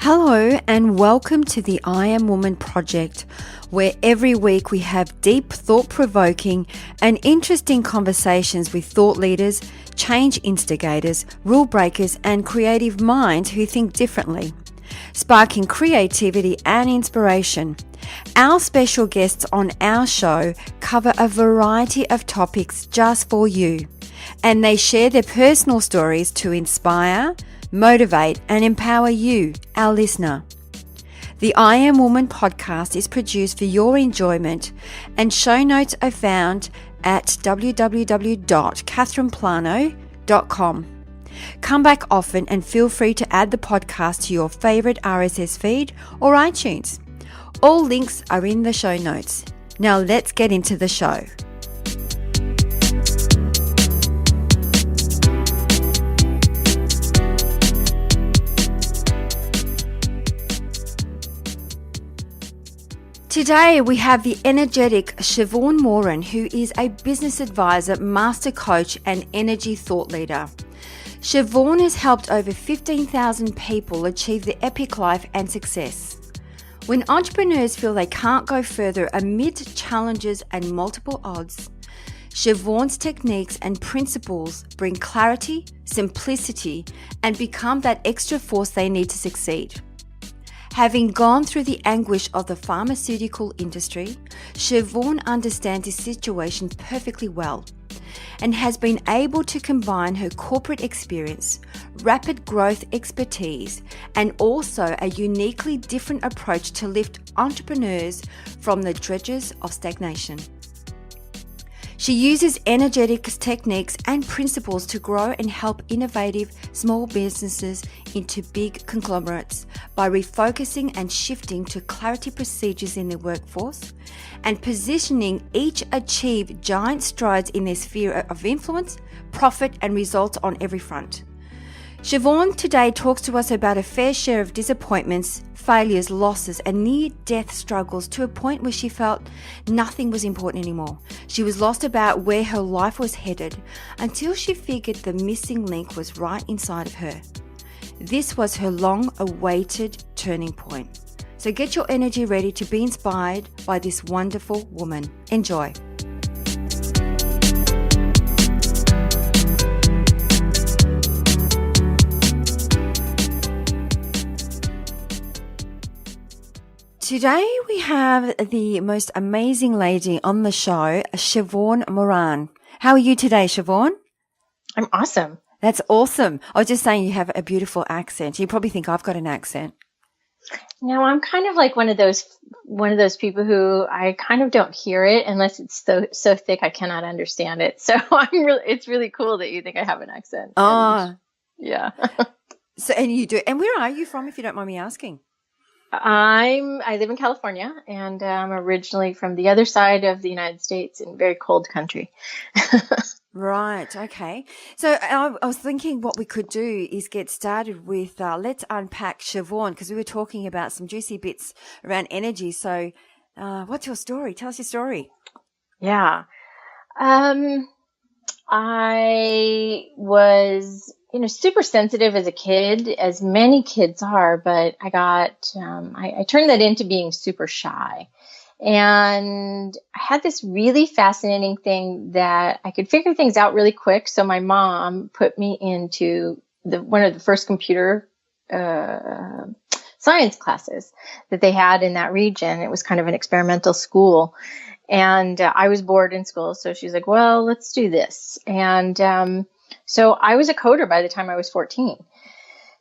Hello and welcome to the I Am Woman project, where every week we have deep, thought-provoking and interesting conversations with thought leaders, change instigators, rule breakers and creative minds who think differently, sparking creativity and inspiration. Our special guests on our show cover a variety of topics just for you, and they share their personal stories to inspire, motivate and empower you, our listener. The I Am Woman podcast is produced for your enjoyment, and show notes are found at www.catherineplano.com. Come back often and feel free to add the podcast to your favorite RSS feed or iTunes. All links are in the show notes. Now let's get into the show. Today we have the energetic Sheevaun Moran, who is a business advisor, master coach and energy thought leader. Sheevaun has helped over 15,000 people achieve their epic life and success. When entrepreneurs feel they can't go further amid challenges and multiple odds, Sheevaun's techniques and principles bring clarity, simplicity, and become that extra force they need to succeed. Having gone through the anguish of the pharmaceutical industry, Sheevaun understands this situation perfectly well and has been able to combine her corporate experience, rapid growth expertise, and also a uniquely different approach to lift entrepreneurs from the dredges of stagnation. She uses energetic techniques and principles to grow and help innovative small businesses into big conglomerates by refocusing and shifting to clarity procedures in their workforce and positioning each achieve giant strides in their sphere of influence, profit and results on every front. Sheevaun today talks to us about a fair share of disappointments, failures, losses and near-death struggles to a point where she felt nothing was important anymore. She was lost about where her life was headed until she figured the missing link was right inside of her. This was her long-awaited turning point. So get your energy ready to be inspired by this wonderful woman. Enjoy. Today we have the most amazing lady on the show, Sheevaun Moran. How are you today, Sheevaun? I'm awesome. That's awesome. I was just saying you have a beautiful accent. You probably think I've got an accent. No, I'm kind of like one of those people who I kind of don't hear it unless it's so thick I cannot understand it. So it's really cool that you think I have an accent. Oh, yeah. So and you do. And where are you from, if you don't mind me asking? I live in California, and I'm originally from the other side of the United States in very cold country. Right. Okay. So I was thinking what we could do is get started with, let's unpack Sheevaun, because we were talking about some juicy bits around energy. So what's your story? Tell us your story. Yeah. I was, super sensitive as a kid, as many kids are, but I turned that into being super shy. And I had this really fascinating thing that I could figure things out really quick. So my mom put me into one of the first computer science classes that they had in that region. It was kind of an experimental school. And I was bored in school. So she's like, well, let's do this. And so I was a coder by the time I was 14.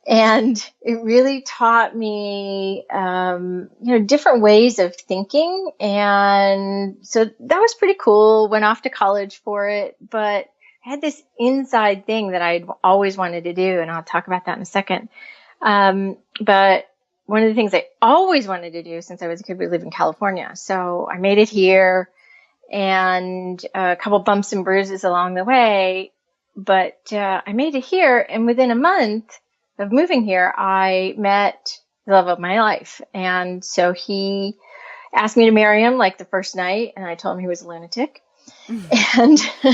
And it really taught me, different ways of thinking. And so that was pretty cool. Went off to college for it. But I had this inside thing that I'd always wanted to do. And I'll talk about that in a second. But one of the things I always wanted to do since I was a kid was live in California. So I made it here, and a couple bumps and bruises along the way. But I made it here, and within a month of moving here, I met the love of my life. And so he asked me to marry him like the first night, and I told him he was a lunatic. Mm-hmm.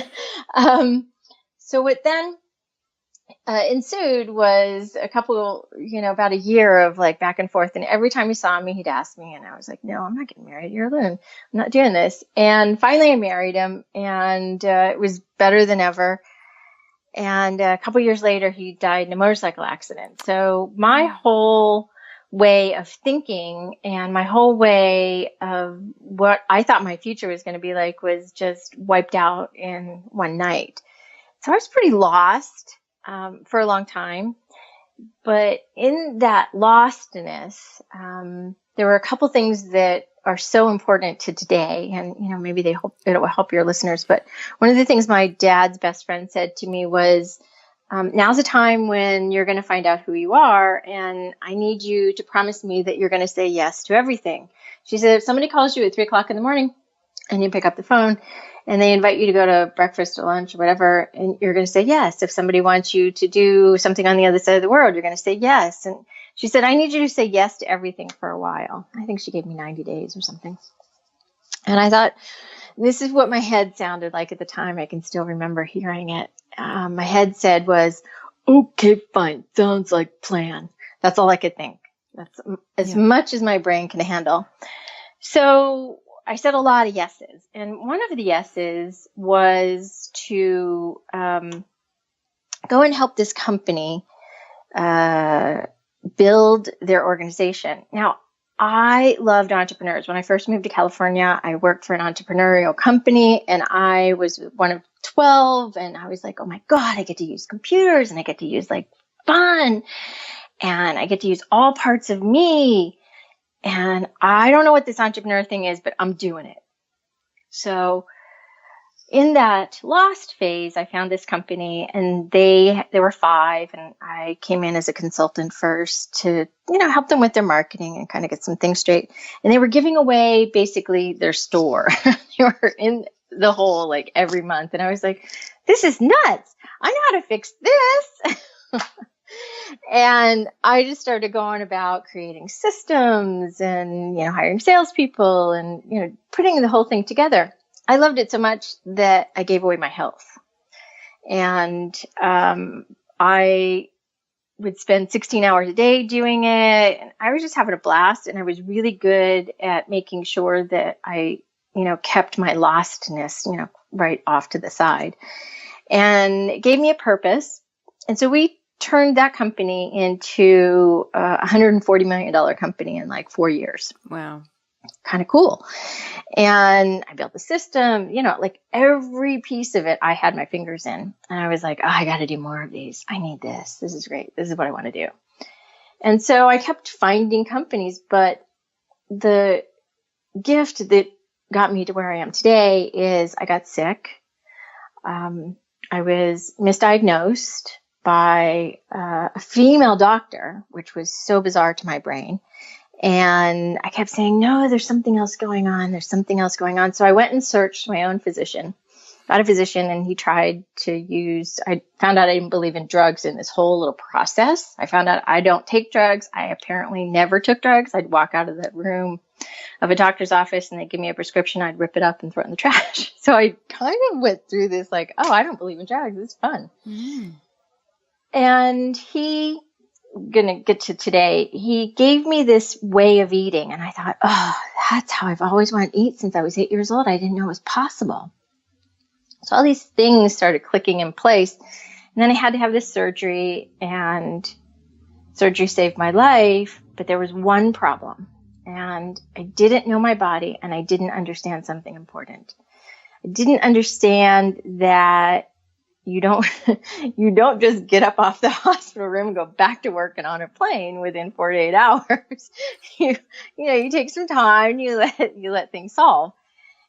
And so what then ensued was a couple, about a year of like back and forth. And every time he saw me, he'd ask me, and I was like, no, I'm not getting married. You're alone. I'm not doing this. And finally I married him, and it was better than ever. And a couple years later, he died in a motorcycle accident. So my whole way of thinking and my whole way of what I thought my future was going to be like was just wiped out in one night. So I was pretty lost for a long time. But in that lostness, there were a couple things that are so important to today, and maybe it will help your listeners. But one of the things my dad's best friend said to me was, now's a time when you're going to find out who you are, and I need you to promise me that you're going to say yes to everything. She said, if somebody calls you at 3:00 in the morning and you pick up the phone and they invite you to go to breakfast or lunch or whatever, and you're going to say yes. If somebody wants you to do something on the other side of the world, you're going to say yes. And she said, I need you to say yes to everything for a while. I think she gave me 90 days or something. And I thought, this is what my head sounded like at the time. I can still remember hearing it. My head said was, okay, fine. Sounds like plan. That's all I could think. That's as much as my brain can handle. So I said a lot of yeses. And one of the yeses was to go and help this company build their organization. Now, I loved entrepreneurs. When I first moved to California, I worked for an entrepreneurial company, and I was one of 12, and I was like, oh my God, I get to use computers, and I get to use like fun, and I get to use all parts of me. And I don't know what this entrepreneur thing is, but I'm doing it. So in that lost phase, I found this company, and they were 5, and I came in as a consultant first to, help them with their marketing and kind of get some things straight. And they were giving away basically their store. They were in the hole like every month. And I was like, this is nuts. I know how to fix this. And I just started going about creating systems and, hiring salespeople and, putting the whole thing together. I loved it so much that I gave away my health. And I would spend 16 hours a day doing it. And I was just having a blast. And I was really good at making sure that I, kept my lostness, right off to the side. And it gave me a purpose. And so we turned that company into a $140 million company in like 4 years. Wow. Kind of cool. And I built the system, like every piece of it, I had my fingers in. And I was like, oh, I got to do more of these. I need this. This is great. This is what I want to do. And so I kept finding companies, but the gift that got me to where I am today is I got sick. I was misdiagnosed by a female doctor, which was so bizarre to my brain. And I kept saying, no, there's something else going on. There's something else going on. So I went and searched my own physician, got a physician, and he tried to I found out I didn't believe in drugs in this whole little process. I found out I don't take drugs. I apparently never took drugs. I'd walk out of the room of a doctor's office and they'd give me a prescription. I'd rip it up and throw it in the trash. So I kind of went through this like, oh, I don't believe in drugs. It's fun. Mm. And gonna get to today, he gave me this way of eating, and I thought, oh, that's how I've always wanted to eat since I was 8 years old. I didn't know it was possible. So all these things started clicking in place, and then I had to have this surgery, and surgery saved my life, but there was one problem, and I didn't know my body, and I didn't understand something important. I didn't understand that you don't just get up off the hospital room and go back to work and on a plane within 48 hours. You take some time, you let things solve.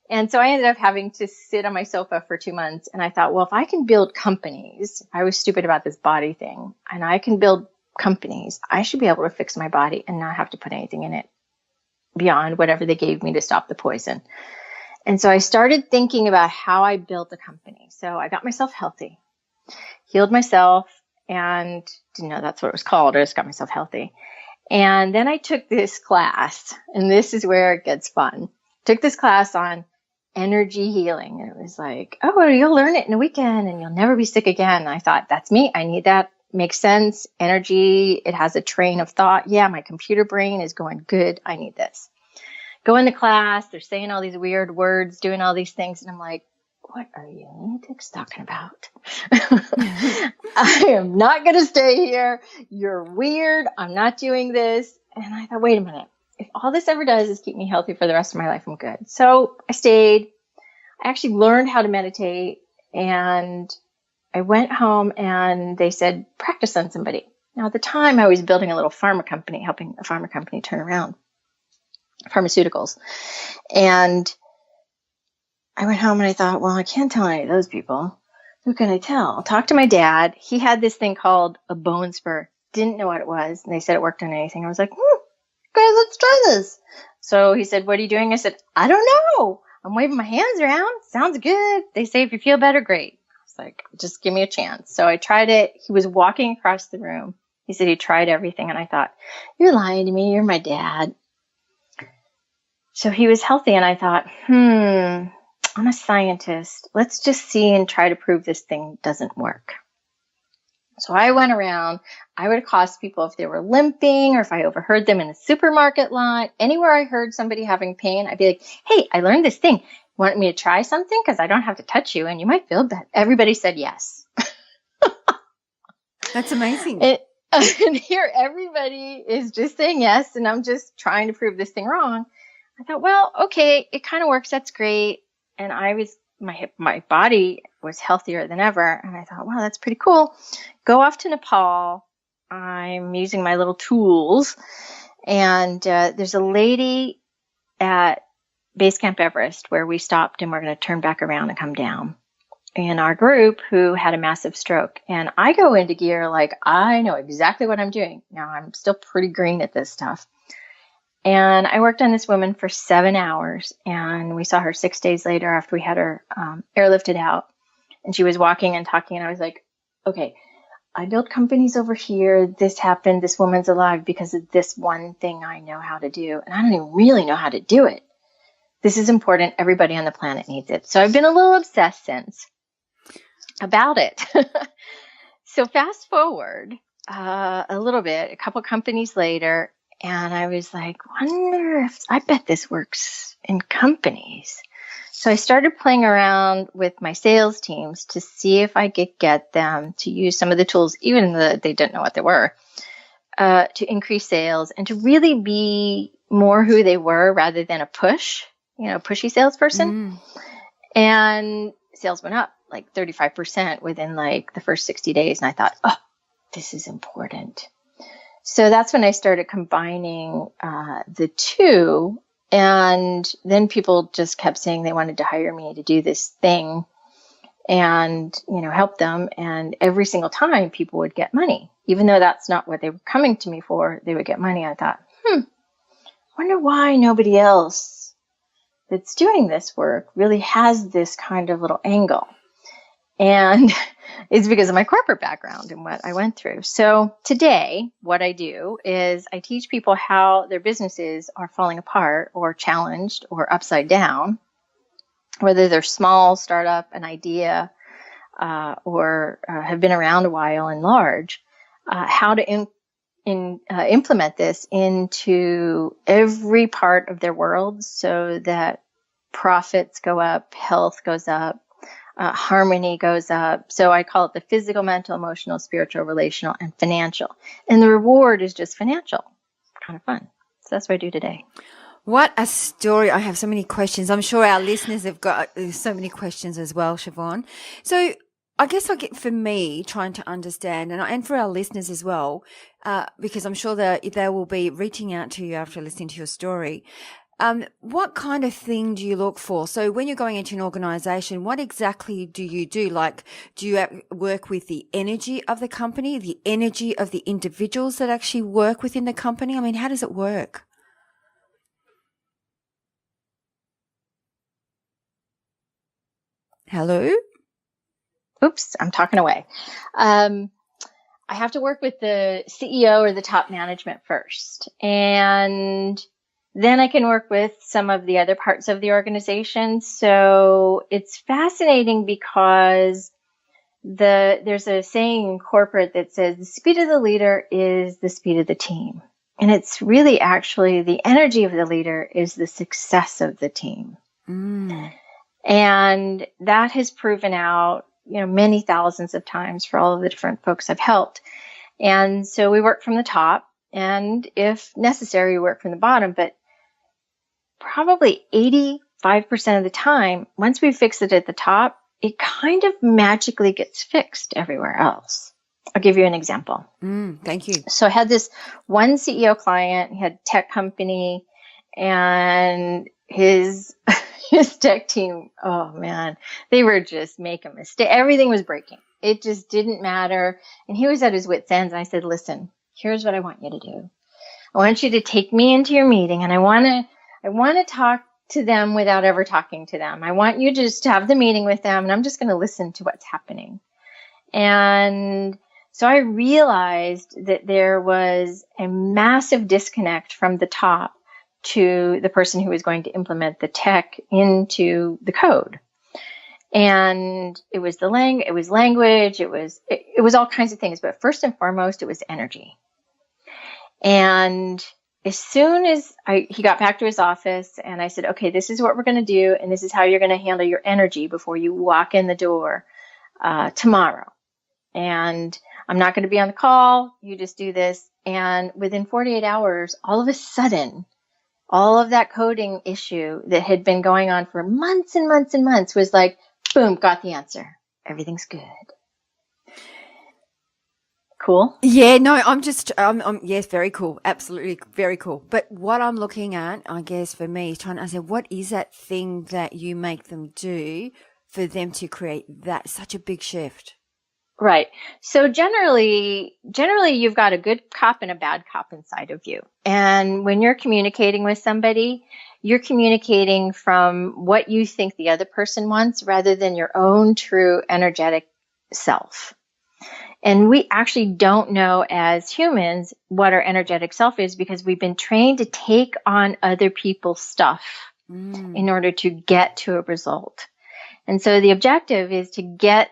And so I ended up having to sit on my sofa for 2 months. And I thought, well, if I can build companies, I was stupid about this body thing, and I can build companies, I should be able to fix my body and not have to put anything in it beyond whatever they gave me to stop the poison. And so I started thinking about how I built a company. So I got myself healthy, healed myself, and didn't know that's what it was called. I just got myself healthy. And then I took this class, and this is where it gets fun. Took this class on energy healing. And it was like, oh, you'll learn it in a weekend and you'll never be sick again. And I thought, that's me. I need that. Makes sense. Energy. It has a train of thought. Yeah, my computer brain is going good. I need this. Go into class. They're saying all these weird words, doing all these things. And I'm like, what are you lunatics talking about? I am not going to stay here. You're weird. I'm not doing this. And I thought, wait a minute. If all this ever does is keep me healthy for the rest of my life, I'm good. So I stayed. I actually learned how to meditate, and I went home and they said, practice on somebody. Now, at the time, I was building a little pharma company, helping a pharma company turn around pharmaceuticals. And I went home and I thought, well, I can't tell any of those people. Who can I tell? I'll talk to my dad. He had this thing called a bone spur. Didn't know what it was. And they said it worked on anything. I was like, okay, let's try this. So he said, what are you doing? I said, I don't know. I'm waving my hands around. Sounds good. They say if you feel better, great. I was like, just give me a chance. So I tried it. He was walking across the room. He said he tried everything. And I thought, you're lying to me. You're my dad. So he was healthy. And I thought, I'm a scientist. Let's just see and try to prove this thing doesn't work. So I went around. I would accost people if they were limping or if I overheard them in a supermarket line. Anywhere I heard somebody having pain, I'd be like, hey, I learned this thing. Want me to try something? Because I don't have to touch you and you might feel better. Everybody said yes. That's amazing. And here everybody is just saying yes. And I'm just trying to prove this thing wrong. I thought, well, okay, it kind of works. That's great. And my body was healthier than ever. And I thought, wow, that's pretty cool. Go off to Nepal. I'm using my little tools. And there's a lady at Base Camp Everest where we stopped and we're going to turn back around and come down in our group who had a massive stroke. And I go into gear like I know exactly what I'm doing. Now I'm still pretty green at this stuff. And I worked on this woman for 7 hours, and we saw her 6 days later after we had her airlifted out. And she was walking and talking, and I was like, okay, I built companies over here. This happened. This woman's alive because of this one thing I know how to do. And I don't even really know how to do it. This is important. Everybody on the planet needs it. So I've been a little obsessed since about it. So fast forward a little bit, a couple companies later, and I was like, I bet this works in companies. So I started playing around with my sales teams to see if I could get them to use some of the tools, even though they didn't know what they were, to increase sales and to really be more who they were rather than a pushy salesperson. And sales went up like 35% within like the first 60 days. And I thought, oh, this is important. So that's when I started combining the two. And then people just kept saying they wanted to hire me to do this thing and, help them. And every single time people would get money, even though that's not what they were coming to me for, they would get money. I thought, wonder why nobody else that's doing this work really has this kind of little angle. And it's because of my corporate background and what I went through. So today, what I do is I teach people how their businesses are falling apart or challenged or upside down, whether they're small, startup, an idea, or have been around a while and large, how to implement this into every part of their world so that profits go up, health goes up, harmony goes up. So I call it the physical, mental, emotional, spiritual, relational, and financial. And the reward is just financial. Kind of fun. So that's what I do today. What a story. I have so many questions. I'm sure our listeners have got so many questions as well, Sheevaun. So I guess for me, trying to understand, and for our listeners as well, because I'm sure that they will be reaching out to you after listening to your story. What kind of thing do you look for? So when you're going into an organization, what exactly do you do? Like, do you work with the energy of the company, the energy of the individuals that actually work within the company? I mean, how does it work? Hello? Oops, I'm talking away. I have to work with the CEO or the top management first. And then I can work with some of the other parts of the organization. So it's fascinating because there's a saying in corporate that says the speed of the leader is the speed of the team. And it's really actually the energy of the leader is the success of the team. And that has proven out, many thousands of times for all of the different folks I've helped. And so we work from the top, and if necessary, we work from the bottom. But probably 85% of the time, once we fix it at the top, it kind of magically gets fixed everywhere else. I'll give you an example. Thank you. So I had this one CEO client, he had a tech company, and his tech team, oh man, they were just making mistakes. Everything was breaking. It just didn't matter. And he was at his wit's ends. And I said, listen, here's what I want you to do. I want you to take me into your meeting, and I want to talk to them without ever talking to them. I want you just to have the meeting with them, and I'm just going to listen to what's happening. And so I realized that there was a massive disconnect from the top to the person who was going to implement the tech into the code. And it was language, it was all kinds of things, but first and foremost, it was energy. And as soon as he got back to his office, and I said, okay, this is what we're going to do, and this is how you're going to handle your energy before you walk in the door tomorrow. And I'm not going to be on the call. You just do this. And within 48 hours, all of a sudden, all of that coding issue that had been going on for months and months and months was like, boom, got the answer. Everything's good. Cool. Yeah, no, yes, very cool. Absolutely very cool. But what I'm looking at, I guess for me, is trying to understand what is that thing that you make them do for them to create that such a big shift? Right. So generally you've got a good cop and a bad cop inside of you. And when you're communicating with somebody, you're communicating from what you think the other person wants rather than your own true energetic self. And we actually don't know as humans what our energetic self is because we've been trained to take on other people's stuff in order to get to a result. And so the objective is to get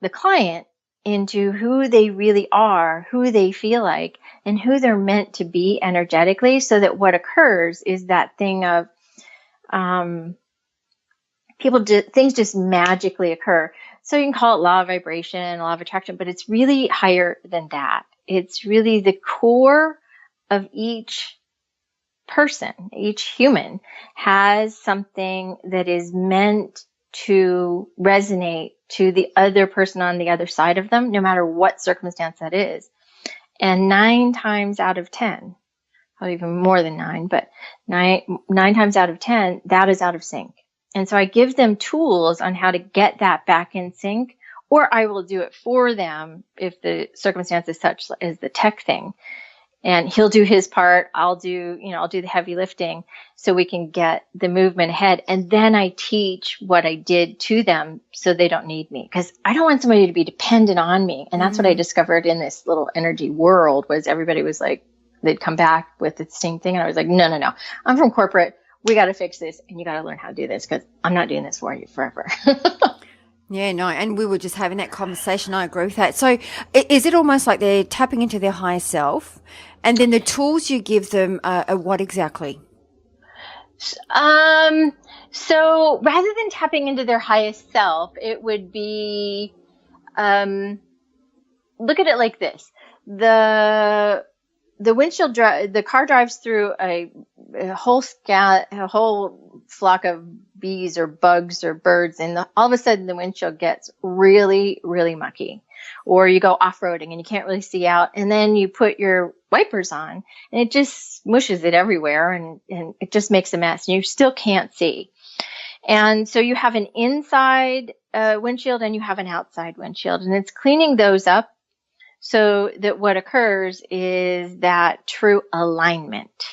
the client into who they really are, who they feel like, and who they're meant to be energetically, so that what occurs is that thing of things just magically occur. So you can call it law of vibration, law of attraction, but it's really higher than that. It's really the core of each person, each human has something that is meant to resonate to the other person on the other side of them, no matter what circumstance that is. And 9 times out of 10, or even more than 9, but nine times out of 10, that is out of sync. And so I give them tools on how to get that back in sync, or I will do it for them if the circumstance is such as the tech thing. And he'll do his part. I'll do the heavy lifting so we can get the movement ahead. And then I teach what I did to them so they don't need me, because I don't want somebody to be dependent on me. And that's what I discovered in this little energy world was everybody was like, they'd come back with the same thing. And I was like, no. I'm from corporate. We got to fix this. And you got to learn how to do this because I'm not doing this for you forever. Yeah, no, and we were just having that conversation. I agree with that. So is it almost like they're tapping into their higher self, and then the tools you give them are what exactly? So rather than tapping into their highest self, it would be, look at it like this. The car drives through a whole flock of bees or bugs or birds, and all of a sudden the windshield gets really, really mucky. Or you go off-roading and you can't really see out, and then you put your wipers on and it just smushes it everywhere and it just makes a mess and you still can't see. And so you have an inside windshield and you have an outside windshield, and it's cleaning those up so that what occurs is that true alignment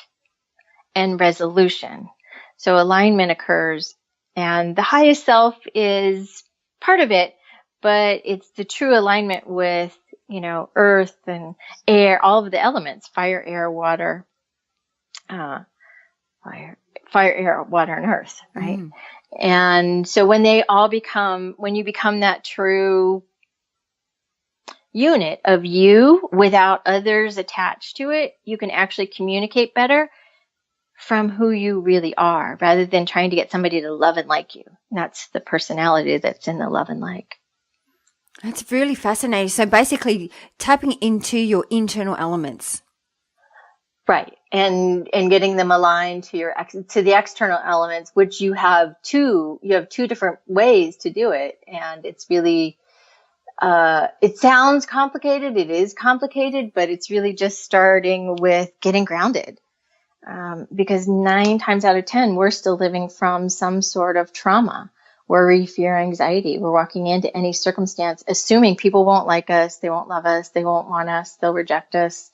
and resolution. So alignment occurs, and the highest self is part of it, but it's the true alignment with, earth and air, all of the elements, fire, air, water, fire, air, water, and earth, right? Mm. And so when you become that true unit of you without others attached to it, you can actually communicate better from who you really are rather than trying to get somebody to love and like you. And that's the personality that's in the love and like. That's really fascinating. So basically tapping into your internal elements. Right. And getting them aligned to the external elements, which you have two different ways to do it. And it's really, it sounds complicated. It is complicated, but it's really just starting with getting grounded. Because 9 times out of 10, we're still living from some sort of trauma, worry, fear, anxiety. We're walking into any circumstance, assuming people won't like us, they won't love us, they won't want us, they'll reject us.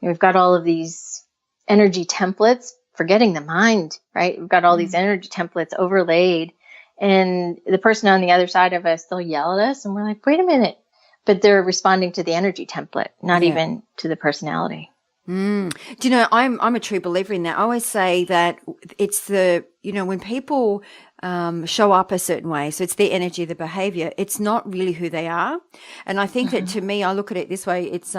And we've got all of these energy templates, forgetting the mind, right? We've got all these energy templates overlaid, and the person on the other side of us, they'll yell at us, and we're like, wait a minute. But they're responding to the energy template, not even to the personality. Do you know, I'm a true believer in that. I always say that it's when people show up a certain way, so it's their energy, the behavior, it's not really who they are. And I think that, to me, I look at it this way, it's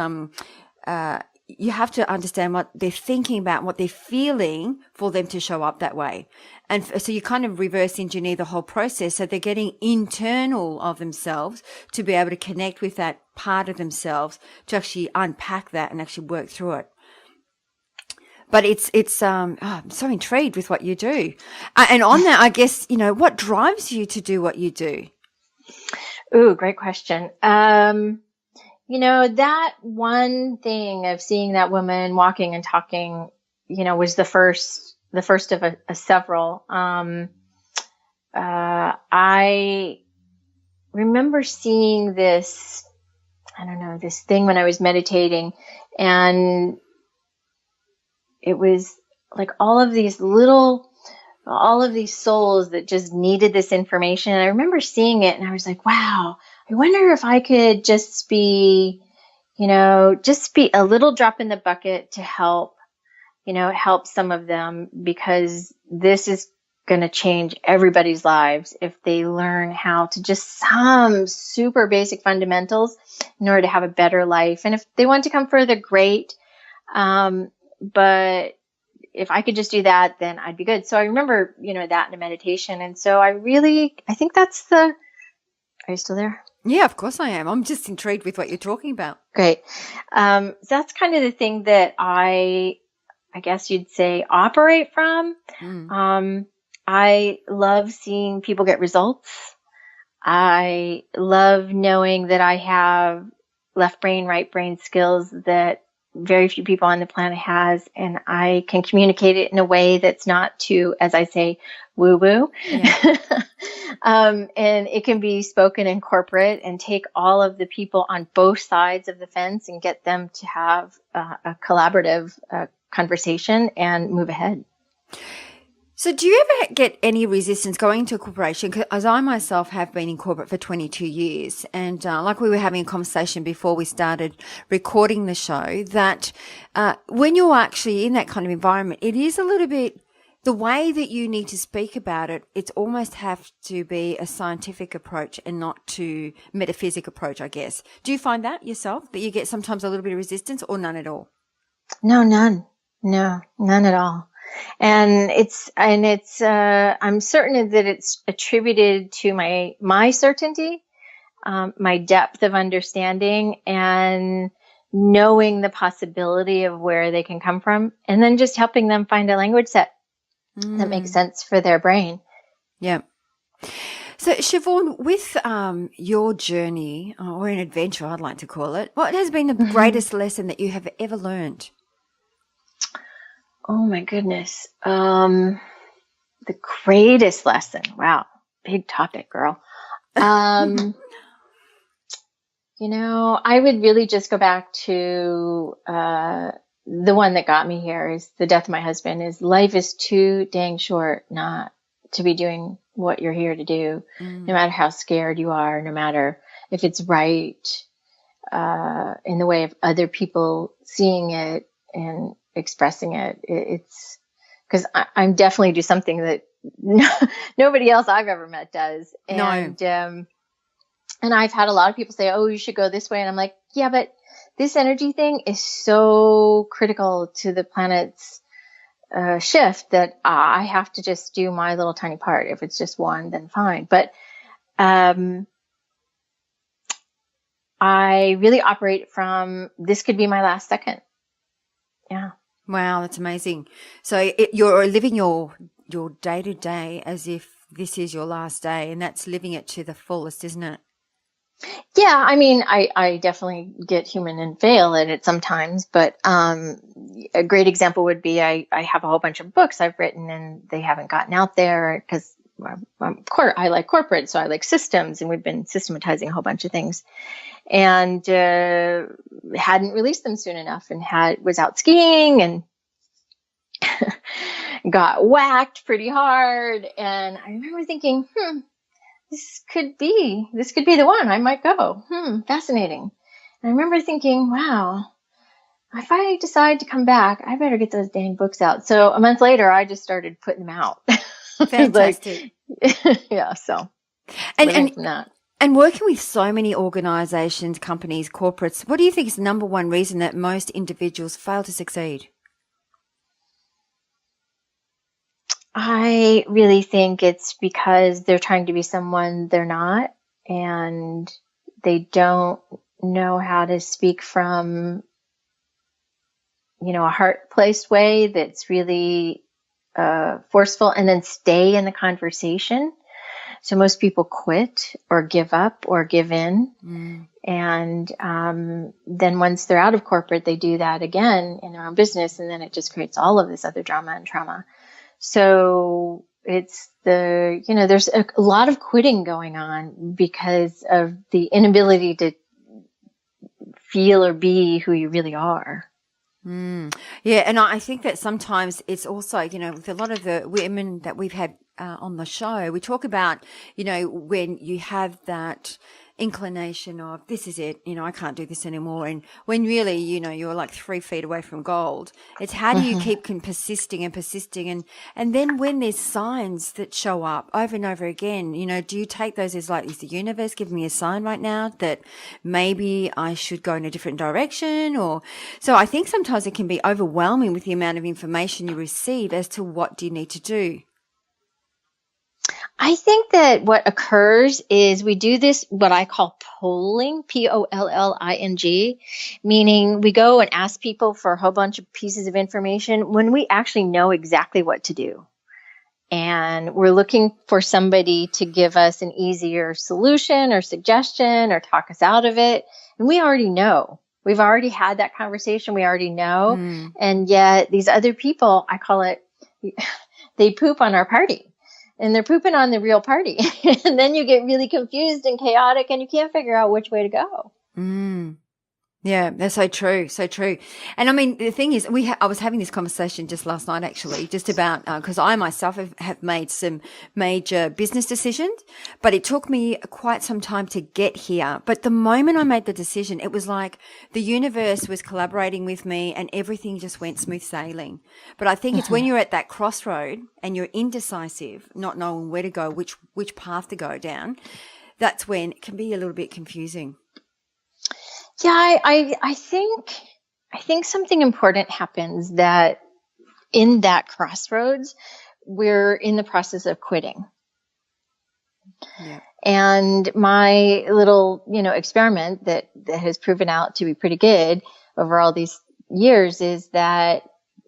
you have to understand what they're thinking about, what they're feeling for them to show up that way. And so you kind of reverse engineer the whole process. So they're getting internal of themselves to be able to connect with that part of themselves, to actually unpack that and actually work through it. But I'm so intrigued with what you do. And on that, I guess, what drives you to do what you do? Ooh, great question. That one thing of seeing that woman walking and talking, was the first of a several. I remember seeing this thing when I was meditating, and it was like all of these souls that just needed this information. And I remember seeing it, and I was like, wow, I wonder if I could just be a little drop in the bucket to help some of them, because this is going to change everybody's lives if they learn how to just some super basic fundamentals in order to have a better life. And if they want to come further, great. But if I could just do that, then I'd be good. So I remember, that in a meditation. And so I think that's are you still there? Yeah, of course I am. I'm just intrigued with what you're talking about. Great. So that's kind of the thing that I guess you'd say operate from. I love seeing people get results. I love knowing that I have left brain, right brain skills that very few people on the planet has, and I can communicate it in a way that's not too, as I say, woo-woo. Yeah. And it can be spoken in corporate and take all of the people on both sides of the fence and get them to have a collaborative conversation and move ahead. So do you ever get any resistance going to a corporation? Because I myself have been in corporate for 22 years. And like we were having a conversation before we started recording the show, that when you're actually in that kind of environment, it is a little bit, the way that you need to speak about it, it's almost have to be a scientific approach and not to metaphysic approach, I guess. Do you find that yourself, that you get sometimes a little bit of resistance, or none at all? No, none. No, none at all. And I'm certain that it's attributed to my certainty, my depth of understanding, and knowing the possibility of where they can come from, and then just helping them find a language set that makes sense for their brain. Yeah. So, Sheevaun, with your journey, or an adventure, I'd like to call it, what has been the greatest lesson that you have ever learned? Oh my goodness. The greatest lesson. Wow. Big topic, girl. I would really just go back to, the one that got me here is the death of my husband. Is life is too dang short not to be doing what you're here to do, no matter how scared you are, no matter if it's right, in the way of other people seeing it and expressing it. It's because I'm definitely do something that nobody else I've ever met does. And I've had a lot of people say, oh, you should go this way. And I'm like, yeah, but this energy thing is so critical to the planet's shift that I have to just do my little tiny part. If it's just one, then fine. But I really operate from this could be my last second. Yeah. Wow, that's amazing. So you're living your day to day as if this is your last day, and that's living it to the fullest, isn't it? Yeah, I mean, I definitely get human and fail at it sometimes, but a great example would be I have a whole bunch of books I've written and they haven't gotten out there because I like corporate, so I like systems, and we've been systematizing a whole bunch of things, and hadn't released them soon enough, and was out skiing and got whacked pretty hard, and I remember thinking, this could be the one. I might go. Fascinating. And I remember thinking, wow, if I decide to come back, I better get those dang books out. So a month later, I just started putting them out. Fantastic. Yeah. So, and working with so many organizations, companies, corporates, what do you think is the number one reason that most individuals fail to succeed? I really think it's because they're trying to be someone they're not, and they don't know how to speak from, a heart-placed way that's really forceful, and then stay in the conversation. So most people quit or give up or give in. And then once they're out of corporate, they do that again in their own business, and then it just creates all of this other drama and trauma. So it's there's a lot of quitting going on because of the inability to feel or be who you really are. Yeah. And I think that sometimes it's also, with a lot of the women that we've had on the show, we talk about, when you have that inclination of this is it, I can't do this anymore. And when really, you're like 3 feet away from gold, it's how do you keep persisting and persisting? And then when there's signs that show up over and over again, do you take those as like, is the universe giving me a sign right now that maybe I should go in a different direction? Or so I think sometimes it can be overwhelming with the amount of information you receive as to what do you need to do. I think that what occurs is we do this, what I call polling, polling, meaning we go and ask people for a whole bunch of pieces of information when we actually know exactly what to do. And we're looking for somebody to give us an easier solution or suggestion or talk us out of it. And we already know. We've already had that conversation. We already know. And yet these other people, I call it, they poop on our party. And they're pooping on the real party. And then you get really confused and chaotic and you can't figure out which way to go. Yeah, that's so true. So true. And I mean, the thing is, I was having this conversation just last night, actually, just about, cause I myself have made some major business decisions, but it took me quite some time to get here. But the moment I made the decision, it was like the universe was collaborating with me and everything just went smooth sailing. But I think it's when you're at that crossroad and you're indecisive, not knowing where to go, which path to go down, that's when it can be a little bit confusing. Yeah, I think something important happens that in that crossroads, we're in the process of quitting. Yeah. And my little, experiment that has proven out to be pretty good over all these years is that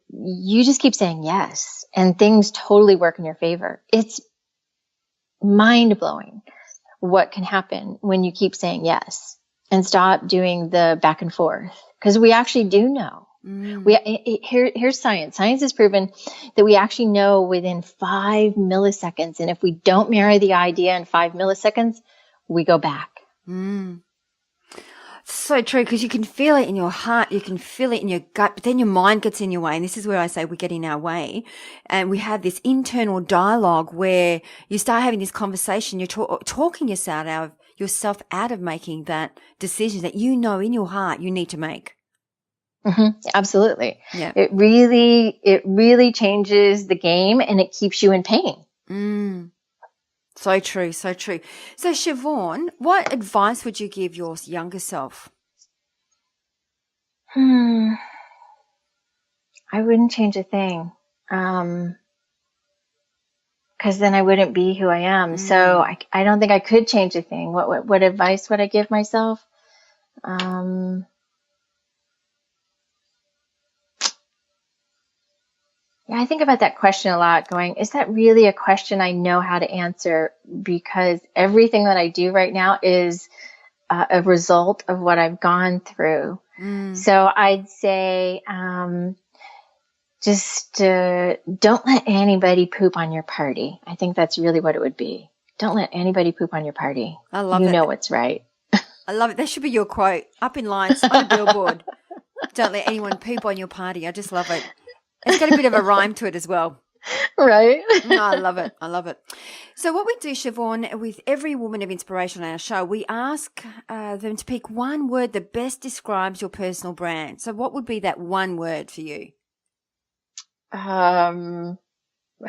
you just keep saying yes and things totally work in your favor. It's mind blowing what can happen when you keep saying yes. And stop doing the back and forth, because we actually do know. Here's science. Science has proven that we actually know within 5 milliseconds. And if we don't marry the idea in 5 milliseconds, we go back. So true, because you can feel it in your heart, you can feel it in your gut, but then your mind gets in your way. And this is where I say we get in our way. And we have this internal dialogue where you start having this conversation. You're talking yourself out of making that decision that in your heart you need to make. Absolutely. Yeah. It really changes the game, and it keeps you in pain. So true, so true. So, Sheevaun, what advice would you give your younger self? I wouldn't change a thing. Because then I wouldn't be who I am. So I don't think I could change a thing. What advice would I give myself? Yeah, I think about that question a lot, going, is that really a question I know how to answer? Because everything that I do right now is a result of what I've gone through. So I'd say just don't let anybody poop on your party. I think that's really what it would be. Don't let anybody poop on your party. I love it. You know what's right. I love it. That should be your quote up in lights on a billboard. Don't let anyone poop on your party. I just love it. It's got a bit of a rhyme to it as well. Right. No, I love it. I love it. So what we do, Sheevaun, with every woman of inspiration on our show, we ask them to pick one word that best describes your personal brand. So what would be that one word for you? I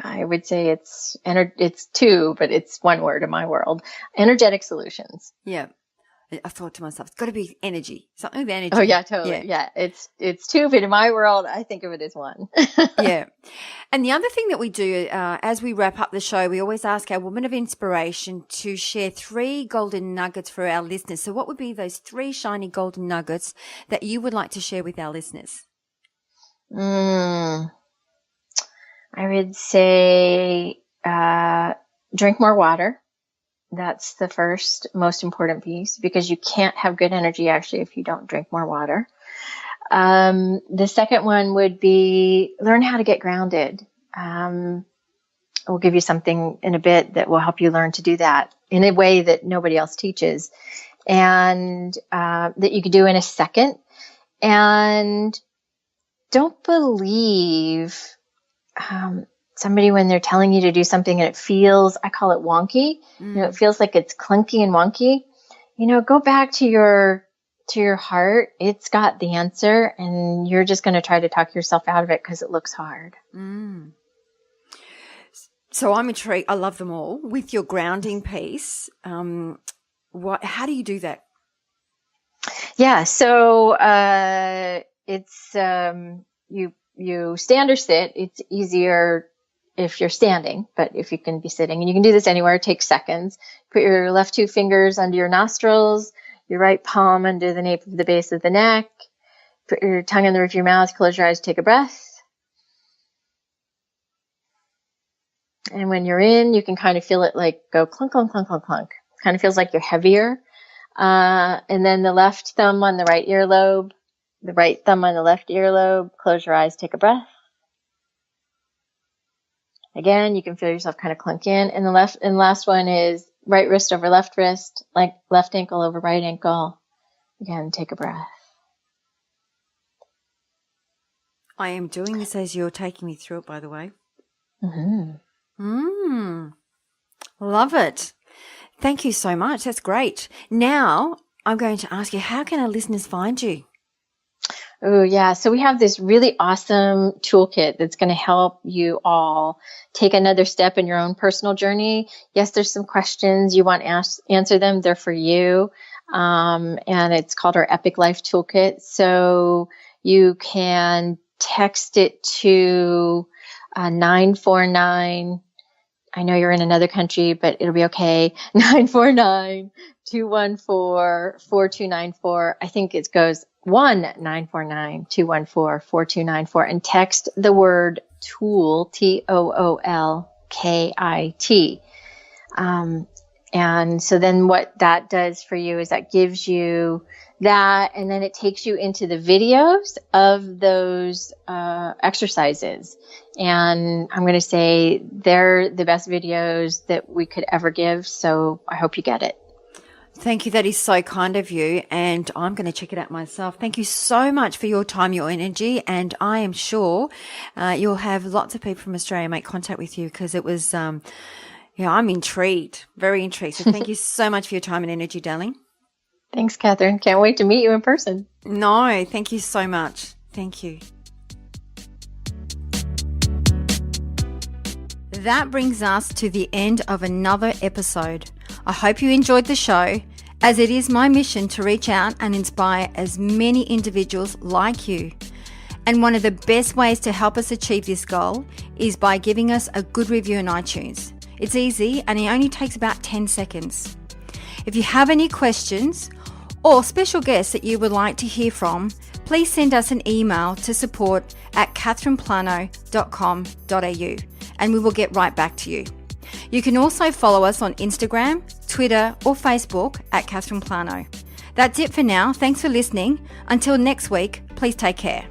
would say it's two, but it's one word in my world. Energetic solutions. Yeah. I thought to myself, it's got to be energy, something with energy. Oh yeah, totally. Yeah. It's two, but in my world, I think of it as one. Yeah. And the other thing that we do, as we wrap up the show, we always ask our woman of inspiration to share 3 golden nuggets for our listeners. So what would be those 3 shiny golden nuggets that you would like to share with our listeners? I would say, drink more water. That's the first most important piece, because you can't have good energy actually if you don't drink more water. The second one would be learn how to get grounded. We'll give you something in a bit that will help you learn to do that in a way that nobody else teaches, and that you could do in a second. And don't believe somebody when they're telling you to do something and it feels, I call it wonky. It feels like it's clunky and wonky. Go back to your heart. It's got the answer, and you're just going to try to talk yourself out of it because it looks hard. So I'm intrigued. I love them all. With your grounding piece, how do you do that? Yeah. So it's you stand or sit. It's easier if you're standing, but if you can be sitting, and you can do this anywhere, it takes seconds. Put your left 2 fingers under your nostrils, your right palm under the nape of the base of the neck. Put your tongue in the roof of your mouth, close your eyes, take a breath. And when you're in, you can kind of feel it like go clunk, clunk, clunk, clunk, clunk. Kind of feels like you're heavier. And then the left thumb on the right earlobe, the right thumb on the left earlobe, close your eyes, take a breath. Again, you can feel yourself kind of clunk in. And the last one is right wrist over left wrist, like left ankle over right ankle. Again, take a breath. I am doing this as you're taking me through it, by the way. Love it. Thank you so much. That's great. Now I'm going to ask you, how can our listeners find you? Oh, yeah. So we have this really awesome toolkit that's going to help you all take another step in your own personal journey. Yes, there's some questions you want to answer them. They're for you. And it's called our Epic Life Toolkit. So you can text it to 949. I know you're in another country, but it'll be okay. 949-214-4294. I think it goes 1-949-214-4294, and text the word tool, TOOLKIT. And so then what that does for you is that gives you that, and then it takes you into the videos of those exercises. And I'm going to say they're the best videos that we could ever give. So I hope you get it. Thank you. That is so kind of you. And I'm going to check it out myself. Thank you so much for your time, your energy. And I am sure you'll have lots of people from Australia make contact with you, because it was, I'm intrigued, very intrigued. So thank you so much for your time and energy, darling. Thanks, Catherine. Can't wait to meet you in person. No, thank you so much. Thank you. That brings us to the end of another episode. I hope you enjoyed the show, as it is my mission to reach out and inspire as many individuals like you. And one of the best ways to help us achieve this goal is by giving us a good review on iTunes. It's easy and it only takes about 10 seconds. If you have any questions or special guests that you would like to hear from, please send us an email to support@catherineplano.com.au and we will get right back to you. You can also follow us on Instagram, Twitter or Facebook @Catherine Plano. That's it for now. Thanks for listening. Until next week, please take care.